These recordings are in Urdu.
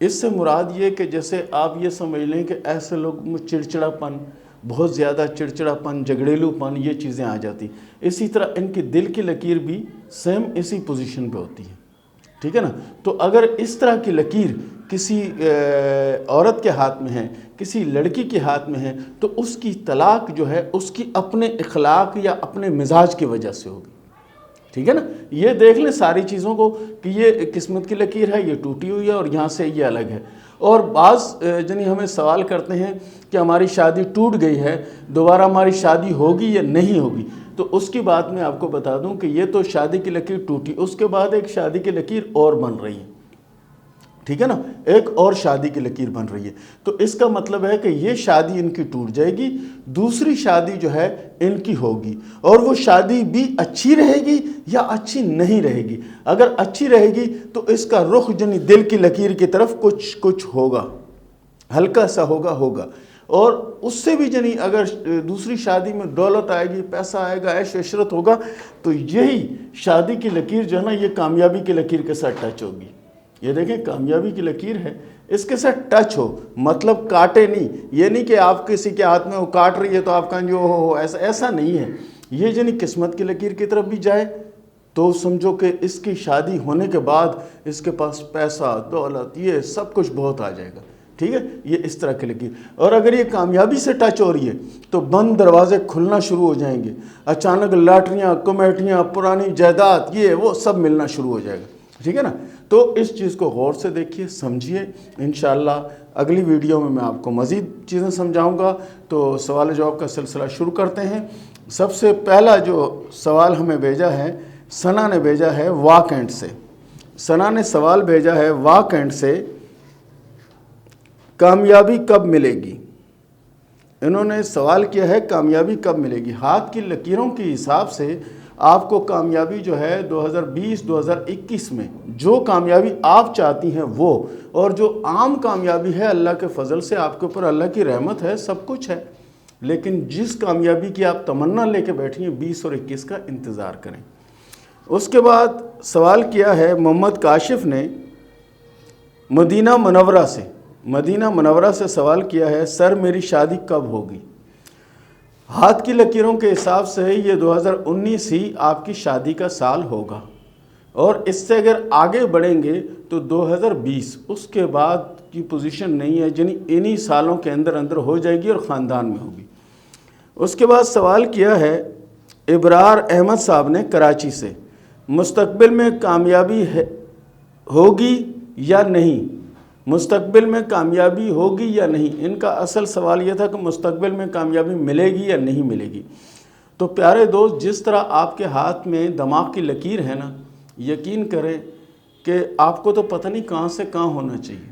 اس سے مراد یہ کہ جیسے آپ یہ سمجھ لیں کہ ایسے لوگ میں چڑچڑاپن، بہت زیادہ چڑچڑاپن، جھگڑیلو پن، یہ چیزیں آ جاتی. اسی طرح ان کی دل کی لکیر بھی سیم اسی پوزیشن پہ ہوتی ہے. ٹھیک ہے نا. تو اگر اس طرح کی لکیر کسی عورت کے ہاتھ میں ہے، کسی لڑکی کے ہاتھ میں ہے، تو اس کی طلاق جو ہے اس کی اپنے اخلاق یا اپنے مزاج کی وجہ سے ہوگی. ٹھیک ہے نا. یہ دیکھ لیں ساری چیزوں کو کہ یہ قسمت کی لکیر ہے، یہ ٹوٹی ہوئی ہے اور یہاں سے یہ الگ ہے. اور بعض جنہیں ہمیں سوال کرتے ہیں کہ ہماری شادی ٹوٹ گئی ہے، دوبارہ ہماری شادی ہوگی یا نہیں ہوگی. تو اس کی بات میں آپ کو بتا دوں کہ یہ تو شادی کی لکیر ٹوٹی، اس کے بعد ایک شادی کی لکیر اور بن رہی ہے. ٹھیک ہے نا. ایک اور شادی کی لکیر بن رہی ہے. تو اس کا مطلب ہے کہ یہ شادی ان کی ٹوٹ جائے گی، دوسری شادی جو ہے ان کی ہوگی، اور وہ شادی بھی اچھی رہے گی یا اچھی نہیں رہے گی. اگر اچھی رہے گی تو اس کا رخ یعنی دل کی لکیر کی طرف کچھ ہوگا، ہلکا سا ہوگا. اور اس سے بھی یعنی اگر دوسری شادی میں دولت آئے گی، پیسہ آئے گا، عیش و عشرت ہوگا، تو یہی شادی کی لکیر جو ہے نا یہ کامیابی کی لکیر کے ساتھ ٹچ ہوگی. یہ دیکھیں کامیابی کی لکیر ہے، اس کے ساتھ ٹچ ہو، مطلب کاٹے نہیں. یہ نہیں کہ آپ کسی کے ہاتھ میں وہ کاٹ رہی ہے تو آپ کہیں جو ہو ایسا نہیں ہے. یہ یعنی قسمت کی لکیر کی طرف بھی جائے تو سمجھو کہ اس کی شادی ہونے کے بعد اس کے پاس پیسہ، دولت، یہ سب کچھ بہت آ جائے گا. ٹھیک ہے. یہ اس طرح کی لکیر. اور اگر یہ کامیابی سے ٹچ ہو رہی ہے تو بند دروازے کھلنا شروع ہو جائیں گے. اچانک لاٹریاں، کمیٹیاں، پرانی جائیداد، یہ وہ سب ملنا شروع ہو جائے گا. ٹھیک ہے نا. تو اس چیز کو غور سے دیکھیے، سمجھیے. انشاءاللہ اگلی ویڈیو میں آپ کو مزید چیزیں سمجھاؤں گا. تو سوال جواب کا سلسلہ شروع کرتے ہیں. سب سے پہلا جو سوال ہمیں بھیجا ہے ثنا نے بھیجا ہے واکنڈ سے. ثنا نے سوال بھیجا ہے واکنڈ سے، کامیابی کب ملے گی؟ انہوں نے سوال کیا ہے کامیابی کب ملے گی. ہاتھ کی لکیروں کے حساب سے آپ کو کامیابی جو ہے 2020-2021 میں جو کامیابی آپ چاہتی ہیں وہ، اور جو عام کامیابی ہے اللہ کے فضل سے آپ کے اوپر اللہ کی رحمت ہے، سب کچھ ہے. لیکن جس کامیابی کی آپ تمنا لے کے بیٹھی ہیں 20 اور 21 کا انتظار کریں. اس کے بعد سوال کیا ہے محمد کاشف نے مدینہ منورہ سے سوال کیا ہے، سر میری شادی کب ہوگی؟ ہاتھ کی لکیروں کے حساب سے یہ 2019 ہی آپ کی شادی کا سال ہوگا، اور اس سے اگر آگے بڑھیں گے تو 2020. اس کے بعد کی پوزیشن نہیں ہے، یعنی انہی سالوں کے اندر ہو جائے گی اور خاندان میں ہوگی. اس کے بعد سوال کیا ہے ابرار احمد صاحب نے کراچی سے، مستقبل میں کامیابی ہوگی یا نہیں؟ مستقبل میں کامیابی ہوگی یا نہیں؟ ان کا اصل سوال یہ تھا کہ مستقبل میں کامیابی ملے گی یا نہیں ملے گی. تو پیارے دوست، جس طرح آپ کے ہاتھ میں دماغ کی لکیر ہے نا، یقین کریں کہ آپ کو تو پتہ نہیں کہاں سے کہاں ہونا چاہیے،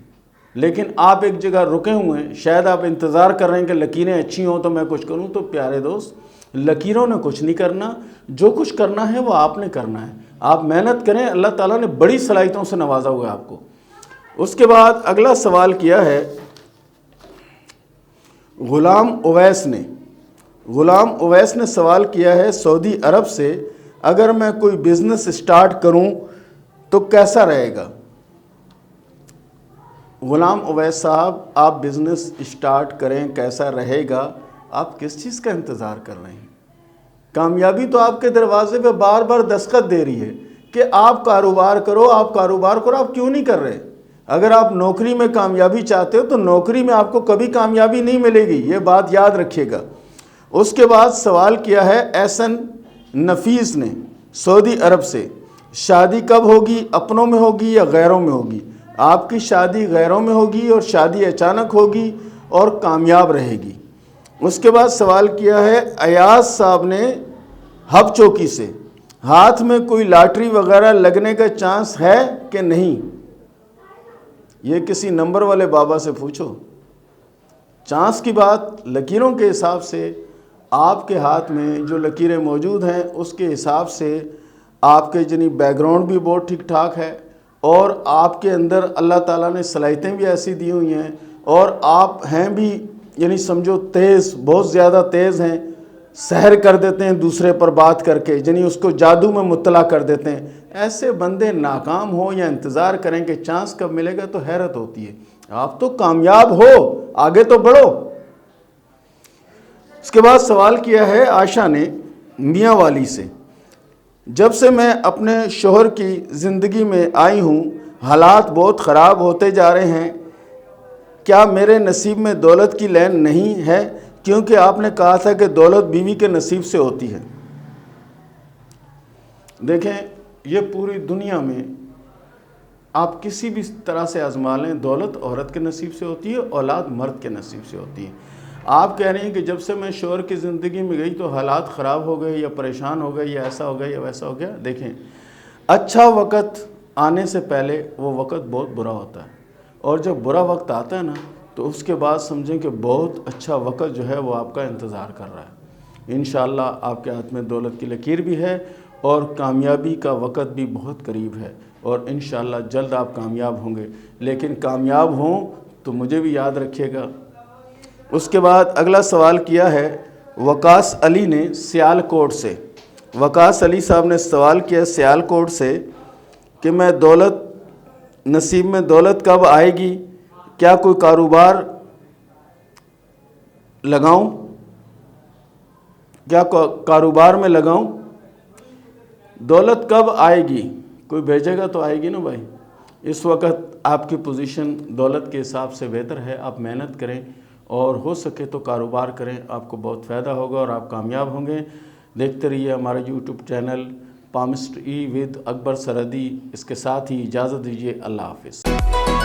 لیکن آپ ایک جگہ رکے ہوئے ہیں. شاید آپ انتظار کر رہے ہیں کہ لکیریں اچھی ہوں تو میں کچھ کروں. تو پیارے دوست، لکیروں نے کچھ نہیں کرنا، جو کچھ کرنا ہے وہ آپ نے کرنا ہے. آپ محنت کریں، اللہ تعالیٰ نے بڑی صلاحیتوں سے نوازا ہوا ہے آپ کو. اس کے بعد اگلا سوال کیا ہے غلام اویس نے سوال کیا ہے سعودی عرب سے، اگر میں کوئی بزنس اسٹارٹ کروں تو کیسا رہے گا؟ غلام اویس صاحب، آپ بزنس اسٹارٹ کریں، کیسا رہے گا؟ آپ کس چیز کا انتظار کر رہے ہیں؟ کامیابی تو آپ کے دروازے پہ بار بار دستخط دے رہی ہے کہ آپ کاروبار کرو، آپ کیوں نہیں کر رہے؟ اگر آپ نوکری میں کامیابی چاہتے ہو تو نوکری میں آپ کو کبھی کامیابی نہیں ملے گی، یہ بات یاد رکھیے گا. اس کے بعد سوال کیا ہے احسن نفیس نے سعودی عرب سے، شادی کب ہوگی؟ اپنوں میں ہوگی یا غیروں میں ہوگی؟ آپ کی شادی غیروں میں ہوگی اور شادی اچانک ہوگی اور کامیاب رہے گی. اس کے بعد سوال کیا ہے ایاز صاحب نے ہب چوکی سے، ہاتھ میں کوئی لاٹری وغیرہ لگنے کا چانس ہے کہ نہیں؟ یہ کسی نمبر والے بابا سے پوچھو. چانس کی بات لکیروں کے حساب سے آپ کے ہاتھ میں جو لکیریں موجود ہیں اس کے حساب سے آپ کے یعنی بیک گراؤنڈ بھی بہت ٹھیک ٹھاک ہے، اور آپ کے اندر اللہ تعالیٰ نے صلاحیتیں بھی ایسی دی ہوئی ہیں، اور آپ ہیں بھی یعنی سمجھو تیز، بہت زیادہ تیز ہیں، سحر کر دیتے ہیں دوسرے پر بات کر کے، یعنی اس کو جادو میں مطلع کر دیتے ہیں. ایسے بندے ناکام ہو یا انتظار کریں کہ چانس کب ملے گا تو حیرت ہوتی ہے. آپ تو کامیاب ہو، آگے تو بڑھو. اس کے بعد سوال کیا ہے عائشہ نے میاں والی سے، جب سے میں اپنے شوہر کی زندگی میں آئی ہوں حالات بہت خراب ہوتے جا رہے ہیں. کیا میرے نصیب میں دولت کی لین نہیں ہے؟ کیونکہ آپ نے کہا تھا کہ دولت بیوی کے نصیب سے ہوتی ہے. دیکھیں، یہ پوری دنیا میں آپ کسی بھی طرح سے آزما لیں، دولت عورت کے نصیب سے ہوتی ہے، اولاد مرد کے نصیب سے ہوتی ہے. آپ کہہ رہے ہیں کہ جب سے میں شوہر کی زندگی میں گئی تو حالات خراب ہو گئے یا پریشان ہو گئے یا ایسا ہو گیا یا ویسا ہو گیا. دیکھیں، اچھا وقت آنے سے پہلے وہ وقت بہت برا ہوتا ہے، اور جب برا وقت آتا ہے نا تو اس کے بعد سمجھیں کہ بہت اچھا وقت جو ہے وہ آپ کا انتظار کر رہا ہے. انشاءاللہ آپ کے ہاتھ میں دولت کی لکیر بھی ہے اور کامیابی کا وقت بھی بہت قریب ہے، اور انشاءاللہ جلد آپ کامیاب ہوں گے. لیکن کامیاب ہوں تو مجھے بھی یاد رکھیے گا. اس کے بعد اگلا سوال کیا ہے وقاص علی نے سیال کوٹ سے. وقاص علی صاحب نے سوال کیا سیال کوٹ سے کہ میں نصیب میں دولت کب آئے گی؟ کیا کوئی کاروبار لگاؤں؟ کیا کاروبار میں لگاؤں؟ دولت کب آئے گی؟ کوئی بھیجے گا تو آئے گی نا بھائی. اس وقت آپ کی پوزیشن دولت کے حساب سے بہتر ہے. آپ محنت کریں اور ہو سکے تو کاروبار کریں، آپ کو بہت فائدہ ہوگا اور آپ کامیاب ہوں گے. دیکھتے رہیے ہمارا یوٹیوب چینل پامسٹری ود اکبر سرحدی. اس کے ساتھ ہی اجازت دیجیے. اللہ حافظ.